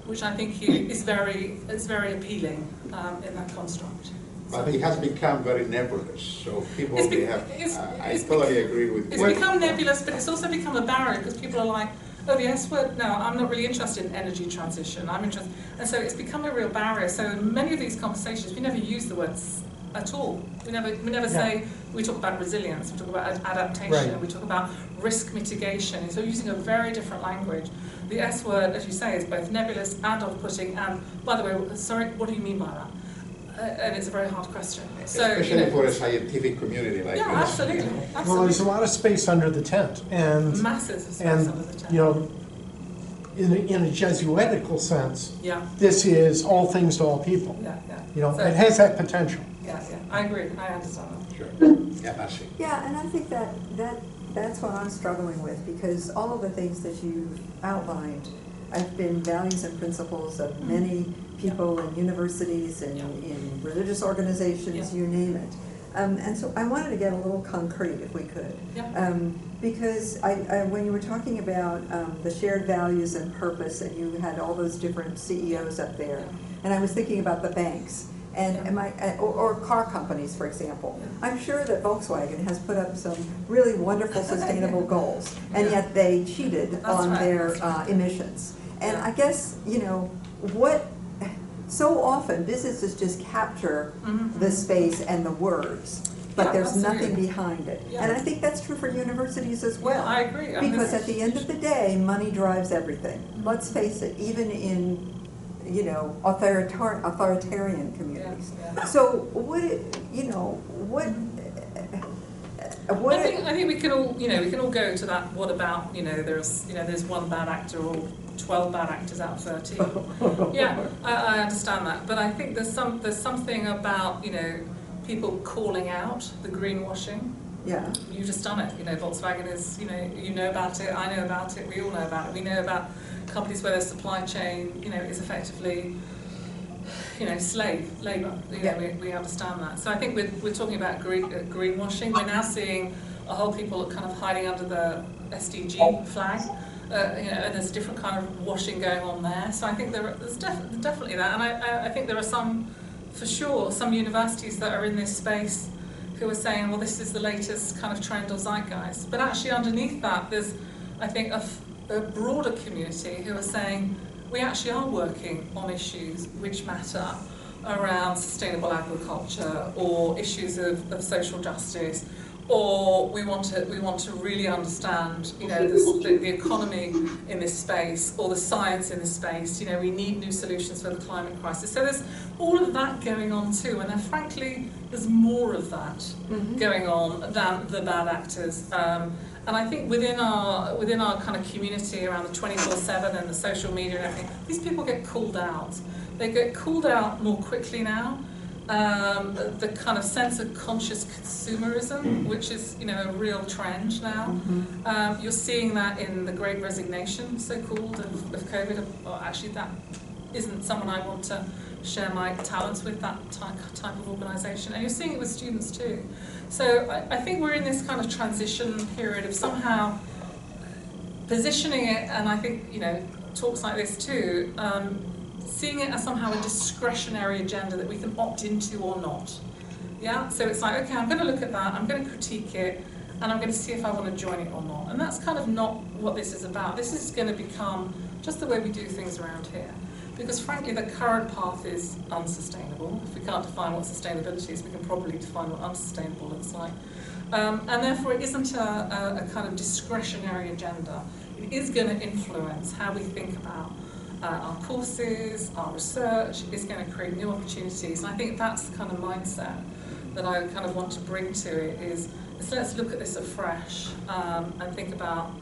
which I think is very appealing in that construct. But it has become very nebulous, so people I totally agree with you. It's become nebulous, but it's also become a barrier because people are like, oh, the S word, no, I'm not really interested in energy transition, I'm interested. And so it's become a real barrier. So in many of these conversations, we never use the words at all. We never say, we talk about resilience, we talk about adaptation, we talk about risk mitigation. So using a very different language. The S word, as you say, is both nebulous and off-putting, and by the way, sorry, what do you mean by that? And it's a very hard question. So, especially for a scientific community like this. Absolutely. Well, there's a lot of space under the tent, and massive space under the tent. in a Jesuitical sense, Yeah. this is all things to all people. Yeah, yeah. You know, So- it has that potential. Yeah, yeah, I agree, I understand that. Sure. Yeah, Nancy. Yeah, and I think that's what I'm struggling with, because all of the things that you've outlined have been values and principles of many people in universities and in religious organizations, you name it. And so I wanted to get a little concrete if we could. Yeah. Because when you were talking about the shared values and purpose, and you had all those different CEOs up there, and I was thinking about the banks. And or car companies, for example. I'm sure that Volkswagen has put up some really wonderful sustainable goals, and yet they cheated on their emissions. And I guess, you know, so often businesses just capture the space and the words, but there's nothing behind it. And I think that's true for universities as well. Yeah, I agree. Because at the end of the day, money drives everything. Let's face it, even in authoritarian communities. Yeah. So I think we can all go to that. What about there's one bad actor or 12 bad actors out of 13. Yeah, I understand that, but I think there's something about people calling out the greenwashing. Yeah. You've just done it. Volkswagen is you know about it. I know about it. We all know about it. We know about companies where their supply chain is effectively slave labor. We understand that. So I think we're talking about greenwashing. We're now seeing a whole people kind of hiding under the SDG flag. And there's a different kind of washing going on there. So I think there's definitely that. And I think there are some universities that are in this space who are saying, well, this is the latest kind of trend or zeitgeist. But actually underneath that, there's, I think, a broader community who are saying, we actually are working on issues which matter around sustainable agriculture or issues of social justice, or we want to really understand the economy in this space or the science in this space. We need new solutions for the climate crisis. So there's all of that going on too, and frankly there's more of that going on than the bad actors. And I think within our kind of community around the 24/7 and the social media and everything, these people get called out. They get called out more quickly now. The kind of sense of conscious consumerism, which is a real trend now. You're seeing that in the Great Resignation, so-called, of COVID. Well, actually, that isn't someone I want to share my talents with, that type of organisation. And you're seeing it with students too. So I think we're in this kind of transition period of somehow positioning it, and I think talks like this too. Seeing it as somehow a discretionary agenda that we can opt into or not. Yeah, so it's like, okay, I'm going to look at that, I'm going to critique it, and I'm going to see if I want to join it or not. And that's kind of not what this is about. This is going to become just the way we do things around here. Because frankly, the current path is unsustainable. If we can't define what sustainability is, we can probably define what unsustainable looks like. And therefore, it isn't a kind of discretionary agenda. It is going to influence how we think about our courses, our research. Is going to create new opportunities. And I think that's the kind of mindset that I kind of want to bring to it is let's look at this afresh and think about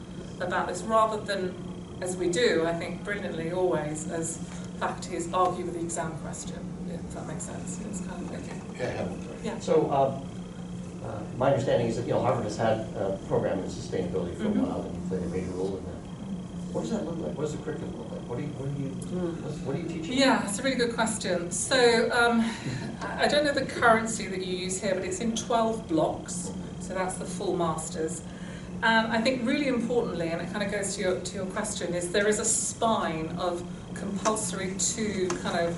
this rather than, as we do, I think brilliantly always, as faculty argue with the exam question, if that makes sense. It's kind of okay. Yeah. So my understanding is that Harvard has had a program in sustainability for a while, and you've played a major role in that. What does that look like? What does the curriculum look like? What do you teach? Yeah, it's a really good question. So I don't know the currency that you use here, but it's in 12 blocks. So that's the full masters. And I think really importantly, and it kind of goes to your question, is there is a spine of compulsory to kind of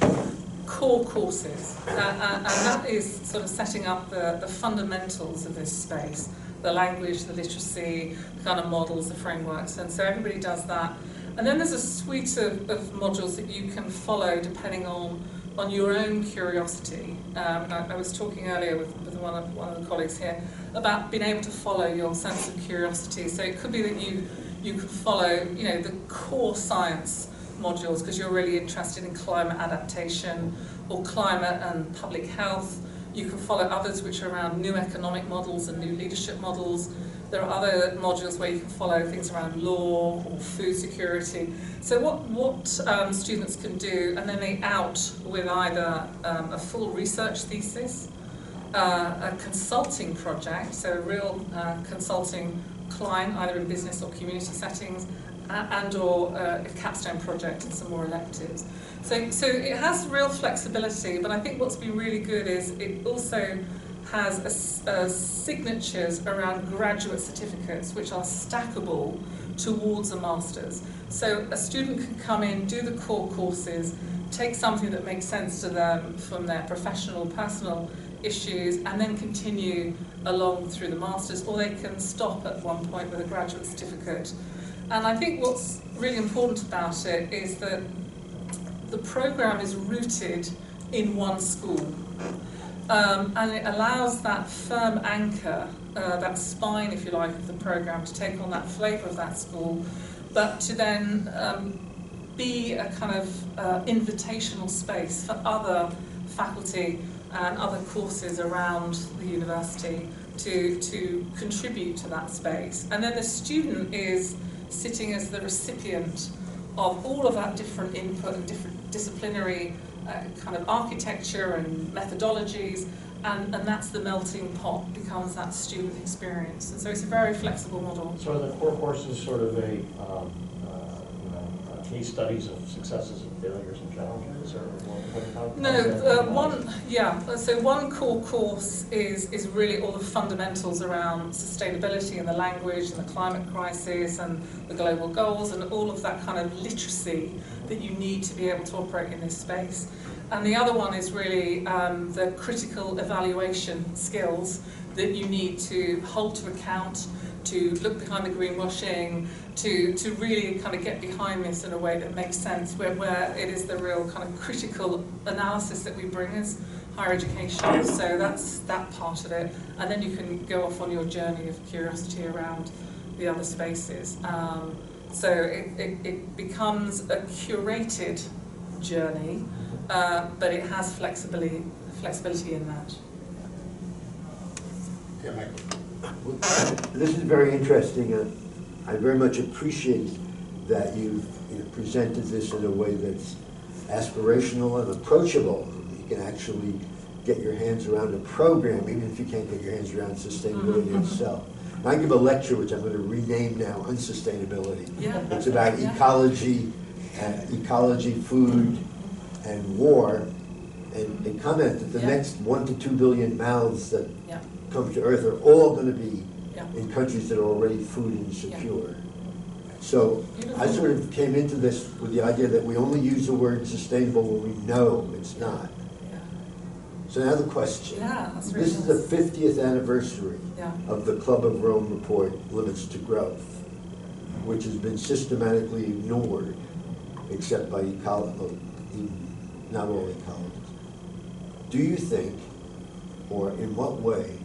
core courses. And that is sort of setting up the fundamentals of this space, the language, the literacy, the kind of models, the frameworks. And so everybody does that. And then there's a suite of modules that you can follow depending on your own curiosity. I was talking earlier with one of the colleagues here about being able to follow your sense of curiosity. So it could be that you could follow, the core science modules because you're really interested in climate adaptation or climate and public health. You can follow others which are around new economic models and new leadership models. There are other modules where you can follow things around law or food security. So what students can do, and then they out with either a full research thesis, a consulting project, so a real consulting client, either in business or community settings, and or a capstone project and some more electives. So it has real flexibility, but I think what's been really good is it also has signatures around graduate certificates which are stackable towards a master's. So a student can come in, do the core courses, take something that makes sense to them from their professional, personal issues, and then continue along through the master's, or they can stop at one point with a graduate certificate. And I think what's really important about it is that the program is rooted in one school. And it allows that firm anchor, that spine, if you like, of the program to take on that flavour of that school, but to then be a kind of invitational space for other faculty and other courses around the university to contribute to that space. And then the student is sitting as the recipient of all of that different input and different disciplinary kind of architecture and methodologies, and that's the melting pot, becomes that student experience. And so it's a very flexible model. So are the core courses sort of a case studies of successes and failures and challenges, or what? No, so one core course is really all the fundamentals around sustainability and the language and the climate crisis and the global goals and all of that kind of literacy that you need to be able to operate in this space. And the other one is really the critical evaluation skills that you need to hold to account, to look behind the greenwashing, to really kind of get behind this in a way that makes sense, where it is the real kind of critical analysis that we bring as higher education. So that's that part of it. And then you can go off on your journey of curiosity around the other spaces. So it becomes a curated journey, but it has flexibility in that. Yeah, Michael. This is very interesting. I very much appreciate that you've presented this in a way that's aspirational and approachable. You can actually get your hands around a program, even if you can't get your hands around sustainability itself. And I give a lecture, which I'm going to rename now Unsustainability. Yeah. It's about ecology, food, and war. And they comment that the next 1 to 2 billion mouths that come to Earth are all going to be in countries that are already food insecure. So I sort of came into this with the idea that we only use the word sustainable when we know it's not. So now the question. That's really this is the 50th anniversary of the Club of Rome report, Limits to Growth, which has been systematically ignored, except by not all ecologists. Do you think, or in what way,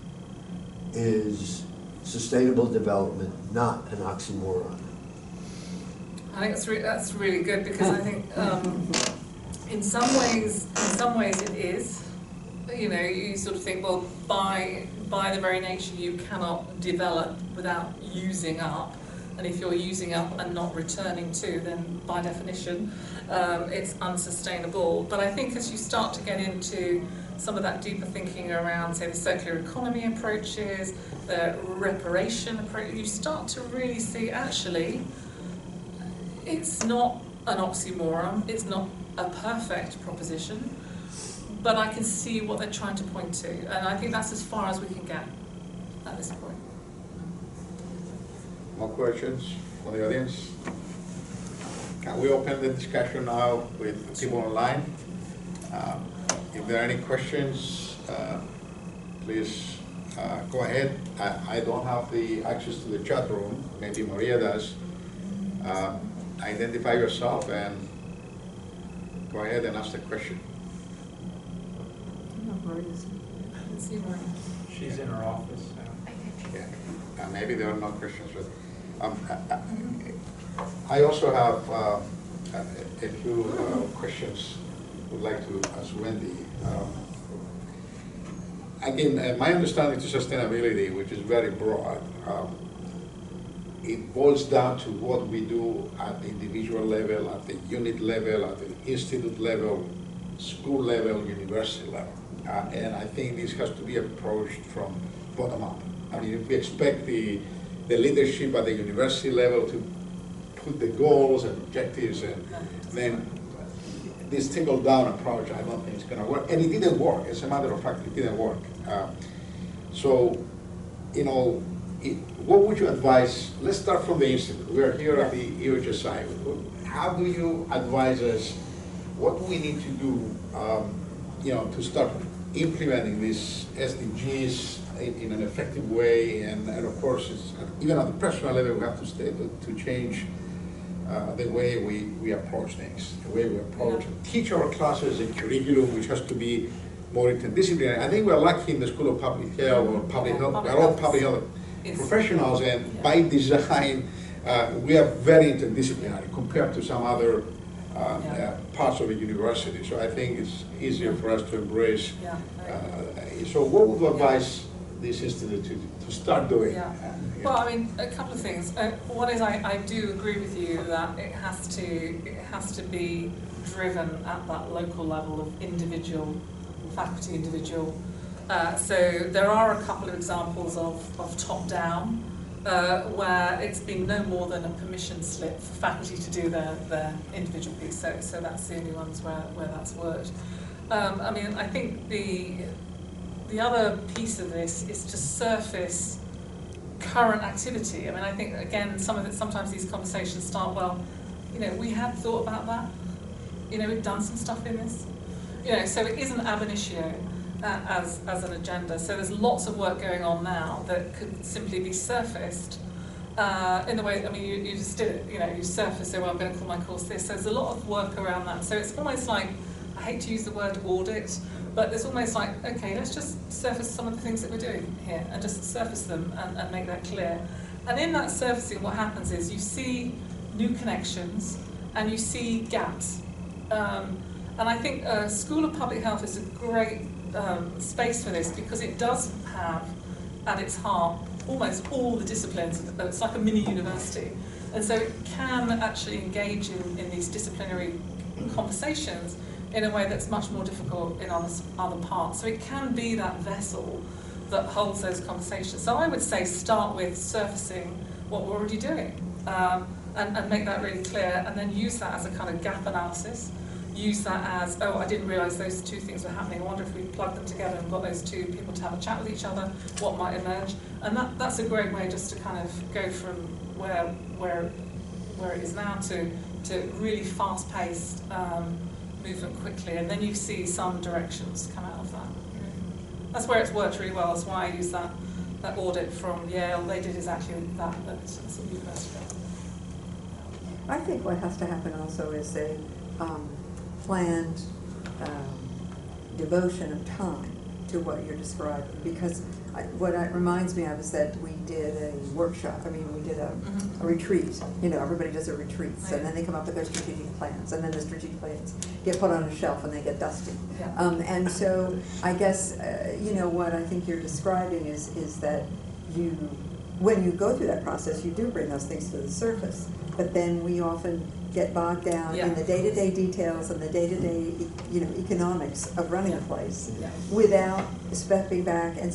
is sustainable development not an oxymoron? I think that's really good, because I think in some ways it is. You know, you sort of think, well, by the very nature you cannot develop without using up, and if you're using up and not returning to, then by definition it's unsustainable. But I think as you start to get into some of that deeper thinking around, say, the circular economy approaches, the reparation approach, you start to really see, actually, it's not an oxymoron, it's not a perfect proposition, but I can see what they're trying to point to, and I think that's as far as we can get at this point. More questions from the audience? Can we open the discussion now with people online? If there are any questions, please go ahead. I don't have the access to the chat room, maybe Maria does. Identify yourself and go ahead and ask the question. She's in her office. Yeah, maybe there are no questions, but I also have a few questions would like to ask Wendy. again, my understanding to sustainability, which is very broad, it boils down to what we do at the individual level, at the unit level, at the institute level, school level, university level. And I think this has to be approached from bottom up. I mean, if we expect the leadership at the university level to put the goals and objectives, and then this trickle-down approach, I don't think it's going to work. And it didn't work. As a matter of fact, it didn't work. So, you know, what would you advise? Let's start from the institute. We are here at the EHSI. How do you advise us? What do we need to do, you know, to start implementing these SDGs in an effective way? And of course, even at the personal level, we have to change the way we approach things, the way we approach and teach our classes, a curriculum which has to be more interdisciplinary. I think we're lucky in the School of Public Health or Public Health. We're all public health professionals, and by design, we are very interdisciplinary compared to some other parts of a university. So I think it's easier for us to embrace. So what would you advise this institute to start doing? Well, I mean, a couple of things. One is I do agree with you that it has to be driven at that local level of individual faculty, individual. So there are a couple of examples of top-down where it's been no more than a permission slip for faculty to do their individual piece. So that's the only ones where that's worked. I mean, I think the other piece of this is to surface current activity. I mean, I think, again, sometimes these conversations start, well, you know, we had thought about that. You know, we've done some stuff in this. You know, so it isn't ab initio as an agenda. So there's lots of work going on now that could simply be surfaced in the way, I mean, you just did it, you know, you surfaced, so well, I'm going to call my course this. So there's a lot of work around that. So it's almost like, I hate to use the word audit, but it's almost like, okay, let's just surface some of the things that we're doing here and just surface them and make that clear. And in that surfacing, what happens is you see new connections and you see gaps. And I think School of Public Health is a great space for this because it does have at its heart almost all the disciplines. It's like a mini university. And so it can actually engage in these disciplinary conversations in a way that's much more difficult in other parts. So it can be that vessel that holds those conversations. So I would say start with surfacing what we're already doing and make that really clear, and then use that as a kind of gap analysis. Use that as, oh, I didn't realise those two things were happening. I wonder if we plugged them together and got those two people to have a chat with each other, what might emerge. And that's a great way just to kind of go from where it is now to really fast-paced movement quickly, and then you see some directions come out of that. That's where it's worked really well. That's why I use that audit from Yale. They did exactly that at university. I think what has to happen also is a planned devotion of time to what you're describing, because what it reminds me of is that we did a workshop. I mean, we did a retreat. You know, everybody does a retreat, and then they come up with their strategic plans, and then the strategic plans get put on a shelf and they get dusty. And so I guess you know what I think you're describing is that when you go through that process, you do bring those things to the surface, but then we often get bogged down in the day-to-day details and the day-to-day, you know, economics of running a place without stepping back and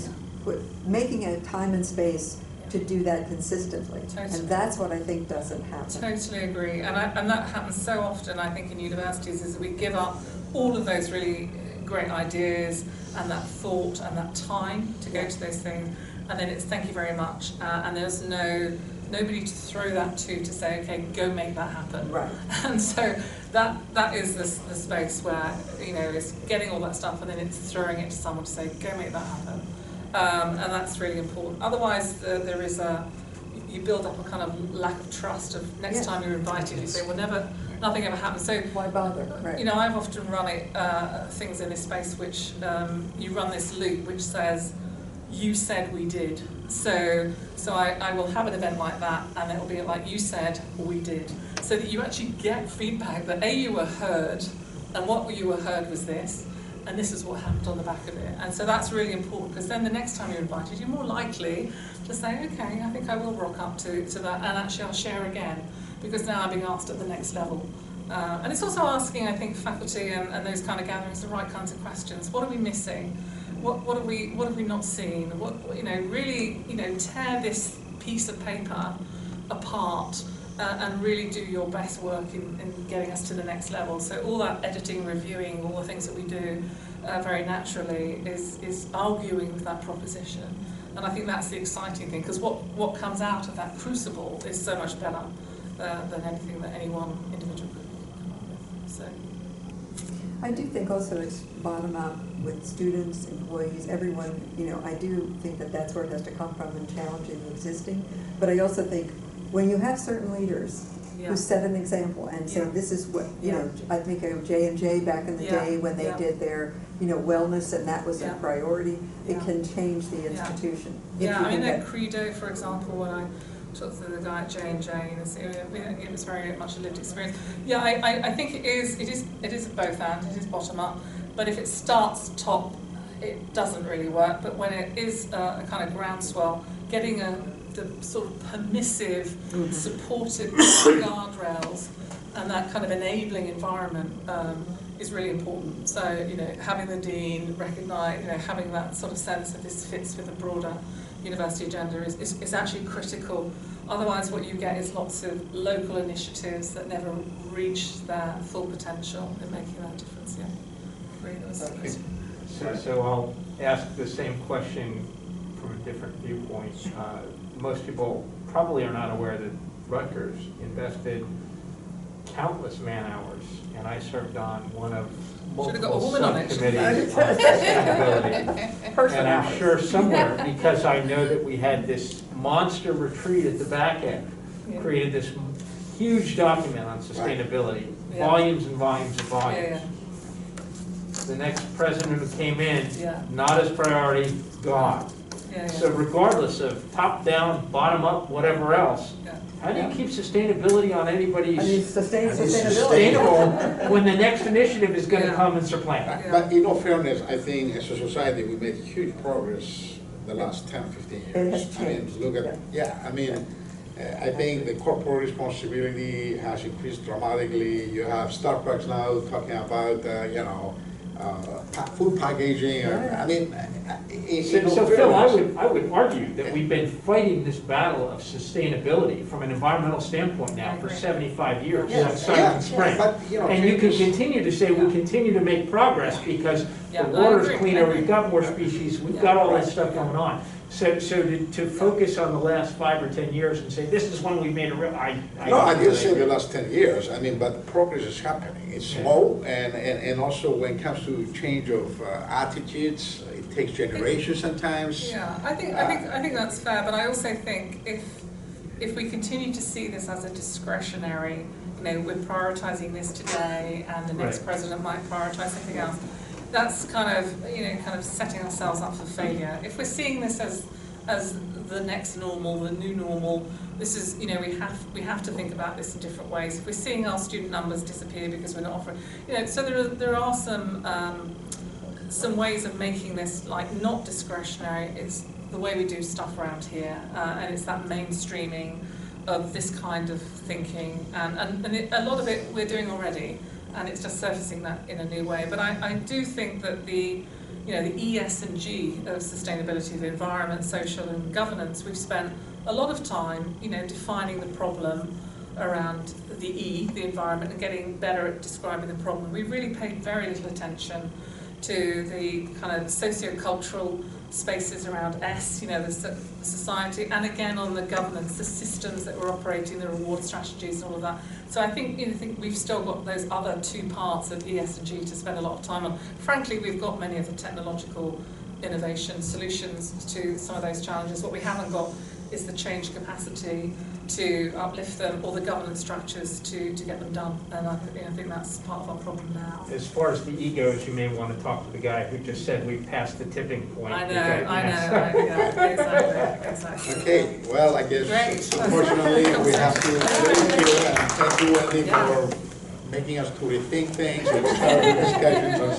making a time and space to do that consistently. Totally. And that's what I think doesn't happen. Totally agree. And that happens so often, I think, in universities, is that we give up all of those really great ideas and that thought and that time to go to those things, and then it's thank you very much, and there's nobody to throw that to say, okay, go make that happen. Right. And so that is the space where, you know, it's getting all that stuff and then it's throwing it to someone to say, go make that happen. And that's really important. Otherwise, there is you build up a kind of lack of trust of next time you're invited, you say, well, nothing ever happens. So why bother? Right. You know, I've often run things in this space which you run this loop which says, you said we did. So I will have an event like that, and it will be like, you said we did, so that you actually get feedback that A, you were heard, and what you were heard was this, and this is what happened on the back of it. And so that's really important, because then the next time you're invited, you're more likely to say, okay, I think I will rock up to that, and actually I'll share again, because now I'm being asked at the next level. And it's also asking, I think, faculty and those kind of gatherings the right kinds of questions. What are we missing? What have we not seen? Really, tear this piece of paper apart and really do your best work in getting us to the next level. So all that editing, reviewing, all the things that we do very naturally is arguing with that proposition. And I think that's the exciting thing, because what comes out of that crucible is so much better than anything that any one individual could come up with. So I do think also it's bottom up with students, employees, everyone. I do think that that's where it has to come from in challenging the existing. But I also think when you have certain leaders who set an example and say, this is what, I think of J&J back in the day when they did their, wellness, and that was a priority, it can change the institution. That credo, for example, when I talked to the guy at J&J, it was very much a lived experience. I think it is both and, it is bottom up, but if it starts top, it doesn't really work. But when it is a kind of groundswell, getting the sort of permissive, supportive guardrails and that kind of enabling environment is really important. So, having the dean recognise, having that sort of sense that this fits with a broader university agenda is actually critical. Otherwise, what you get is lots of local initiatives that never reach their full potential in making that difference. So I'll ask the same question from a different viewpoint. Most people probably are not aware that Rutgers invested countless man hours, and I served on one of multiple subcommittees on sustainability. And I'm sure somewhere, because I know that we had this monster retreat at the back end, created this huge document on sustainability, volumes and volumes and volumes. The next president who came in, not as priority, gone. So regardless of top down, bottom up, whatever else, how do you keep sustainability on anybody's sustainable when the next initiative is going to come and supplant? But in all fairness, I think as a society we made huge progress the last 10, 15 years. It has changed. Look at, I think the corporate responsibility has increased dramatically. You have Starbucks now talking about, food packaging. So Phil, I would argue that we've been fighting this battle of sustainability from an environmental standpoint now for 75 years since Silent Spring. And you can continue to say we continue to make progress because the water's cleaner, we've got more species, we've got all that stuff going on. So to focus on the last 5 or 10 years and say this is when we made a real, I didn't say the last 10 years. But progress is happening. It's slow, and also when it comes to change of attitudes, it takes generations sometimes. I think that's fair. But I also think if we continue to see this as a discretionary, we're prioritising this today, and the next president might prioritise something else. That's kind of setting ourselves up for failure. If we're seeing this as the next normal, the new normal, this is, we have to think about this in different ways. If we're seeing our student numbers disappear because we're not offering, so there are some ways of making this not discretionary. It's the way we do stuff around here, and it's that mainstreaming of this kind of thinking, and a lot of it we're doing already. And it's just surfacing that in a new way. But I do think that the ES and G of sustainability, the environment, social and governance, we've spent a lot of time, defining the problem around the E, the environment, and getting better at describing the problem. We've really paid very little attention to the kind of socio-cultural spaces around S, the society, and again on the governance, the systems that we're operating, the reward strategies and all of that. So I think we've still got those other two parts of ES and G to spend a lot of time on. Frankly, we've got many of the technological innovation solutions to some of those challenges. What we haven't got is the change capacity to uplift them, or the governance structures to get them done. And I think that's part of our problem now. As far as the egos, you may want to talk to the guy who just said we've passed the tipping point. I know, exactly. Okay, well, I guess unfortunately we have to leave here, and thank you, Wendy, for making us to rethink things and start discussions on